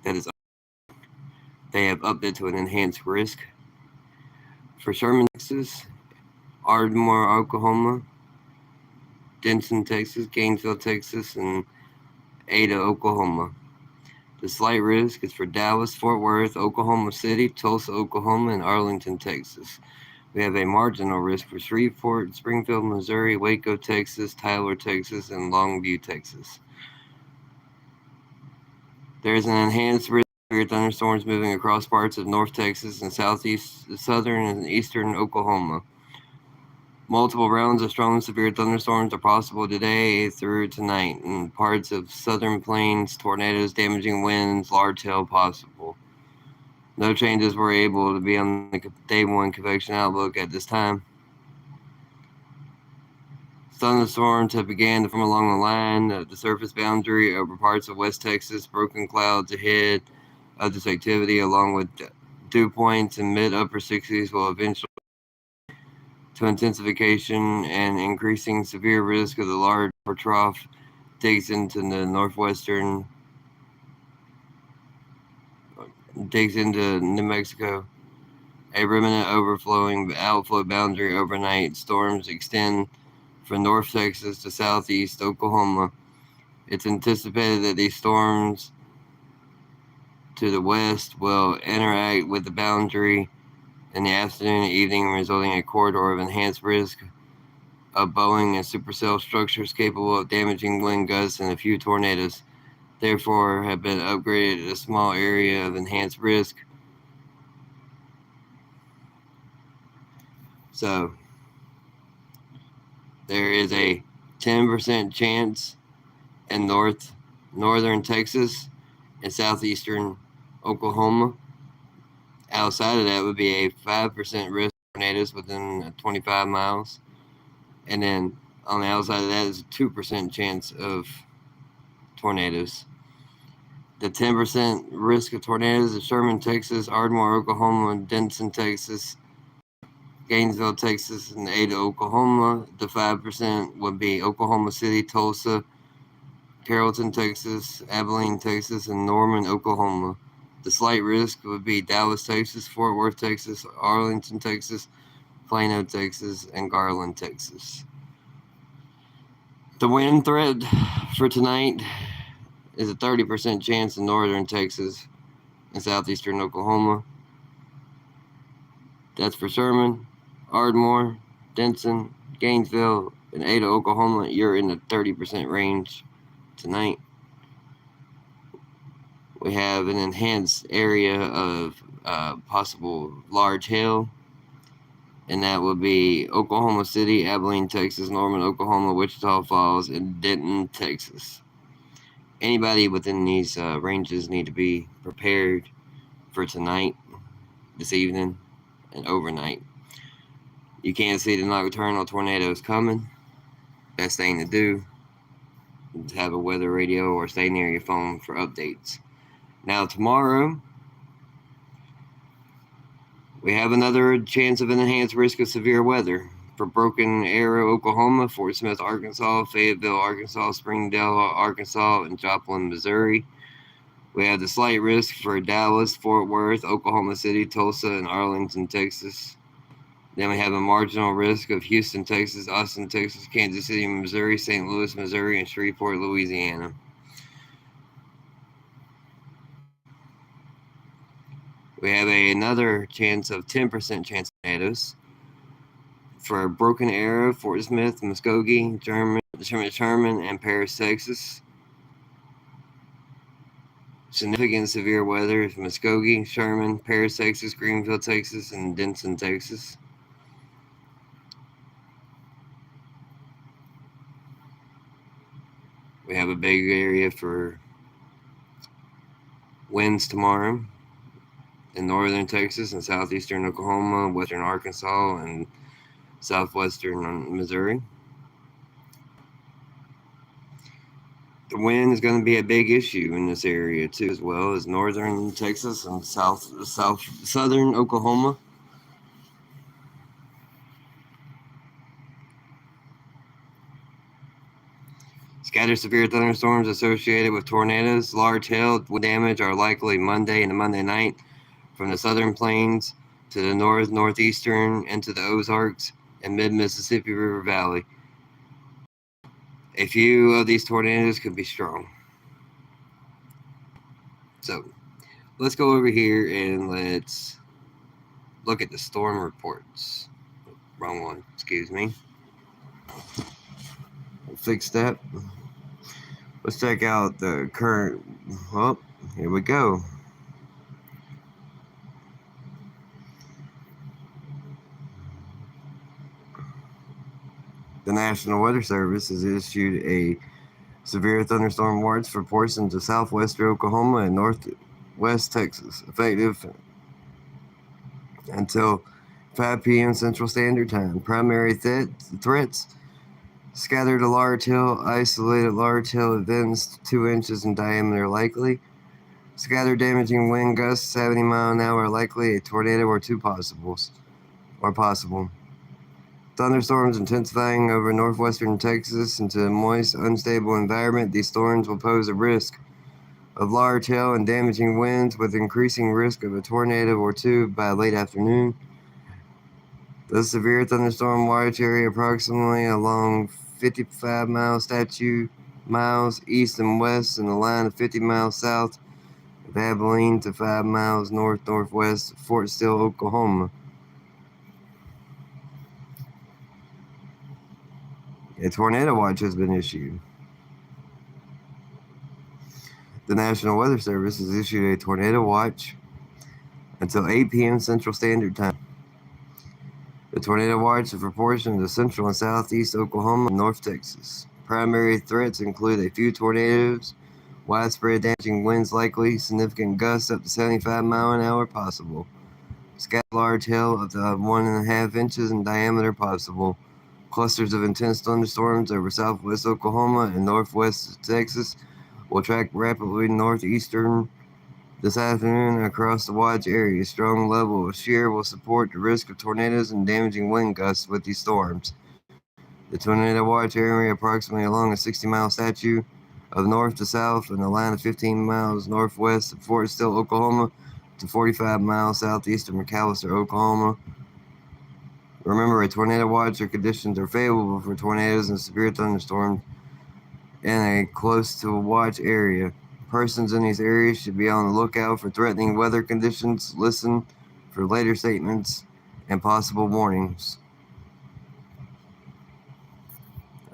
that is, they have upped to an enhanced risk for Sherman, Texas, Ardmore, Oklahoma, Denton, Texas, Gainesville, Texas, and Ada, Oklahoma. The slight risk is for Dallas, Fort Worth, Oklahoma City, Tulsa, Oklahoma, and Arlington, Texas. We have a marginal risk for Shreveport, Springfield, Missouri, Waco, Texas, Tyler, Texas, and Longview, Texas. There is an enhanced risk of severe thunderstorms moving across parts of North Texas and southeast, southern, and eastern Oklahoma. Multiple rounds of strong severe thunderstorms are possible today through tonight in parts of southern plains, tornadoes, damaging winds, large hail possible. No changes were able to be on the day one convection outlook at this time. Thunderstorms have begun to form along the line of the surface boundary over parts of West Texas. Broken clouds ahead of this activity, along with dew points in mid-upper 60s, will eventually to intensification and increasing severe risk of the large trough digs into the northwestern, digs into New Mexico. A remnant overflowing outflow boundary overnight. Storms extend from North Texas to southeast Oklahoma. It's anticipated that these storms to the west will interact with the boundary in the afternoon and evening, resulting in a corridor of enhanced risk of Boeing and supercell structures capable of damaging wind gusts and a few tornadoes. Therefore, have been upgraded to a small area of enhanced risk. So, there is a 10% chance in northern Texas and southeastern Oklahoma. Outside of that would be a 5% risk of tornadoes within 25 miles. And then on the outside of that is a 2% chance of tornadoes. The 10% risk of tornadoes is Sherman, Texas, Ardmore, Oklahoma, Denton, Texas, Gainesville, Texas, and Ada, Oklahoma. The 5% would be Oklahoma City, Tulsa, Carrollton, Texas, Abilene, Texas, and Norman, Oklahoma. The slight risk would be Dallas, Texas, Fort Worth, Texas, Arlington, Texas, Plano, Texas, and Garland, Texas. The wind threat for tonight is a 30% chance in northern Texas and southeastern Oklahoma. That's for Sherman, Ardmore, Denton, Gainesville, and Ada, Oklahoma. You're in the 30% range tonight. We have an enhanced area of possible large hail, and that would be Oklahoma City, Abilene, Texas, Norman, Oklahoma, Wichita Falls, and Denton, Texas. Anybody within these ranges need to be prepared for tonight, this evening, and overnight. You can't see the nocturnal tornadoes coming. Best thing to do is have a weather radio or stay near your phone for updates. Now tomorrow, we have another chance of an enhanced risk of severe weather for Broken Arrow, Oklahoma, Fort Smith, Arkansas, Fayetteville, Arkansas, Springdale, Arkansas, and Joplin, Missouri. We have the slight risk for Dallas, Fort Worth, Oklahoma City, Tulsa, and Arlington, Texas. Then we have a marginal risk of Houston, Texas, Austin, Texas, Kansas City, Missouri, St. Louis, Missouri, and Shreveport, Louisiana. We have another chance of 10% chance of tornadoes for Broken Arrow, Fort Smith, Muskogee, Sherman, and Paris, Texas. Significant severe weather is Muskogee, Sherman, Paris, Texas, Greenville, Texas, and Denton, Texas. We have a big area for winds tomorrow in northern Texas and southeastern Oklahoma, western Arkansas, and southwestern Missouri. The wind is going to be a big issue in this area too, as well as northern Texas and southern Oklahoma. Scattered severe thunderstorms associated with tornadoes. Large hail damage are likely Monday and Monday night from the southern plains to the northeastern into the Ozarks and mid-Mississippi River Valley. A few of these tornadoes could be strong. So, let's go over here and let's look at the storm reports. Wrong one, excuse me. We'll fix that. Let's check out the current. Well, here we go. The National Weather Service has issued a severe thunderstorm watch for portions of southwestern Oklahoma and northwest Texas, effective until 5 p.m. Central Standard Time. Primary threats: scattered to large hail, isolated large hail events 2 inches in diameter likely. Scattered damaging wind gusts 70 miles an hour likely. A tornado or two possible. Thunderstorms intensifying over northwestern Texas into a moist, unstable environment. These storms will pose a risk of large hail and damaging winds with increasing risk of a tornado or two by late afternoon. The severe thunderstorm watch area approximately along 55-mile statute miles east and west and a line of 50 miles south of Abilene to 5 miles northwest of Fort Steele, Oklahoma. A tornado watch has been issued. The National Weather Service has issued a tornado watch until 8 p.m. Central Standard Time. The tornado watch is for portions of central and southeast Oklahoma and North Texas. Primary threats include a few tornadoes, widespread damaging winds likely, significant gusts up to 75 miles an hour possible, scattered large hail up to 1.5 inches in diameter possible. Clusters of intense thunderstorms over southwest Oklahoma and northwest Texas will track rapidly northeastern this afternoon across the watch area. A strong level of shear will support the risk of tornadoes and damaging wind gusts with these storms. The tornado watch area approximately along a 60-mile statute of north to south and a line of 15 miles northwest of Fort Steele, Oklahoma to 45 miles southeast of McAllister, Oklahoma. Remember, a tornado watch or conditions are favorable for tornadoes and severe thunderstorms in a close to a watch area. Persons in these areas should be on the lookout for threatening weather conditions, listen for later statements and possible warnings.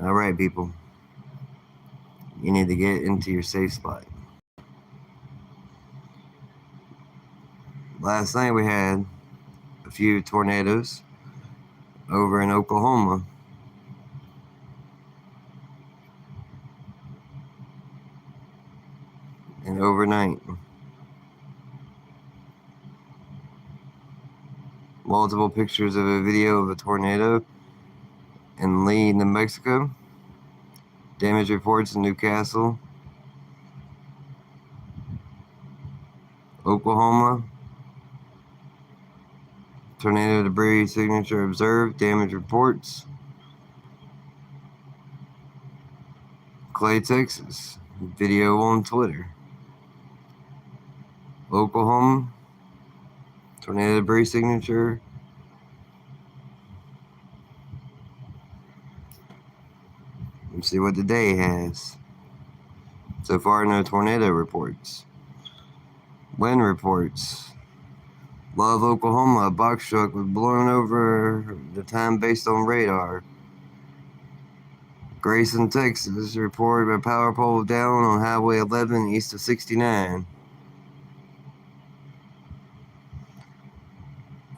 All right, people. You need to get into your safe spot. Last night we had a few tornadoes over in Oklahoma. And overnight, multiple pictures of a video of a tornado in Lee, New Mexico. Damage reports in Newcastle, Oklahoma. Tornado debris signature observed. Damage reports. Clay, Texas. Video on Twitter. Oklahoma. Tornado debris signature. Let's see what the day has. So far, no tornado reports. Wind reports. Love, Oklahoma, a box truck was blown over the time based on radar. Grayson, Texas, reported a power pole down on Highway 11 east of 69.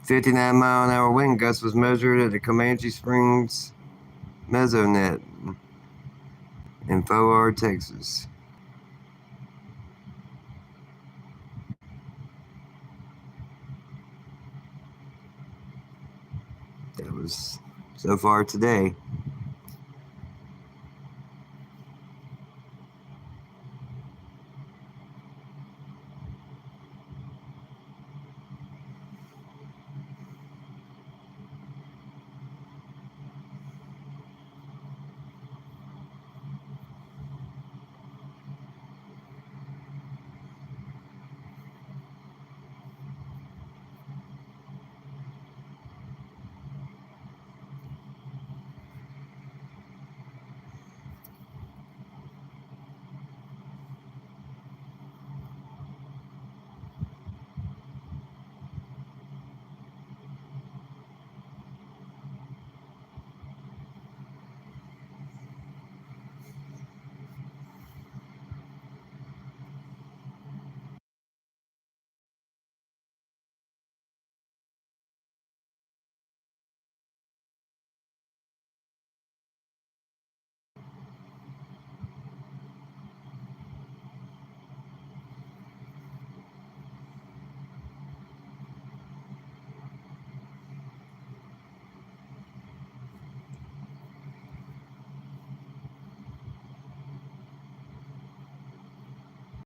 59-mile-an-hour wind gust was measured at the Comanche Springs Mesonet in Forward, Texas. That was so far today.